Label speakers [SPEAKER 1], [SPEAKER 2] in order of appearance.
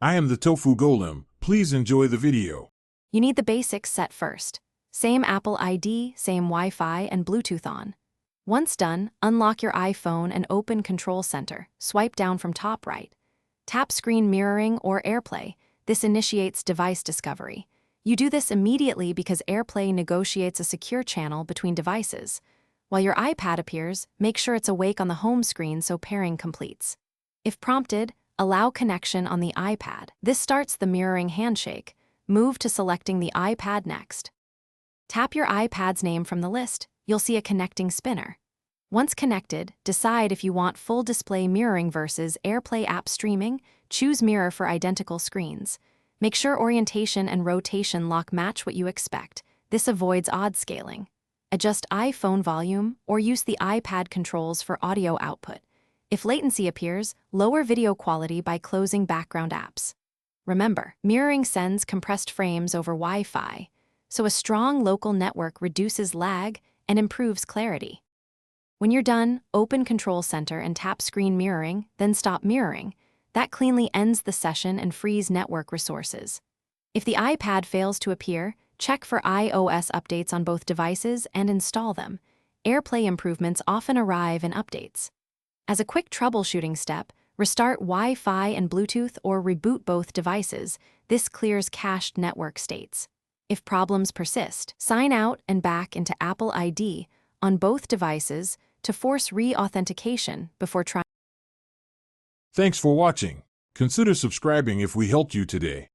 [SPEAKER 1] I am the Tofu Golem. Please enjoy the video.
[SPEAKER 2] You need the basics set first. Same Apple ID, same Wi-Fi, and Bluetooth on. Once done, unlock your iPhone and open Control Center. Swipe down from top right. Tap Screen Mirroring or AirPlay. This initiates device discovery. You do this immediately because AirPlay negotiates a secure channel between devices. While your iPad appears, make sure it's awake on the home screen so pairing completes. If prompted, allow connection on the iPad. This starts the mirroring handshake. Move to selecting the iPad next. Tap your iPad's name from the list. You'll see a connecting spinner. Once connected, decide if you want full display mirroring versus AirPlay app streaming. Choose Mirror for identical screens. Make sure orientation and rotation lock match what you expect. This avoids odd scaling. Adjust iPhone volume or use the iPad controls for audio output. If latency appears, lower video quality by closing background apps. Remember, mirroring sends compressed frames over Wi-Fi, so a strong local network reduces lag and improves clarity. When you're done, open Control Center and tap Screen Mirroring, then stop mirroring. That cleanly ends the session and frees network resources. If the iPad fails to appear, check for iOS updates on both devices and install them. AirPlay improvements often arrive in updates. As a quick troubleshooting step, restart Wi-Fi and Bluetooth or reboot both devices. This clears cached network states. If problems persist, sign out and back into Apple ID on both devices to force re-authentication before trying.
[SPEAKER 1] Thanks for watching. Consider subscribing if we helped you today.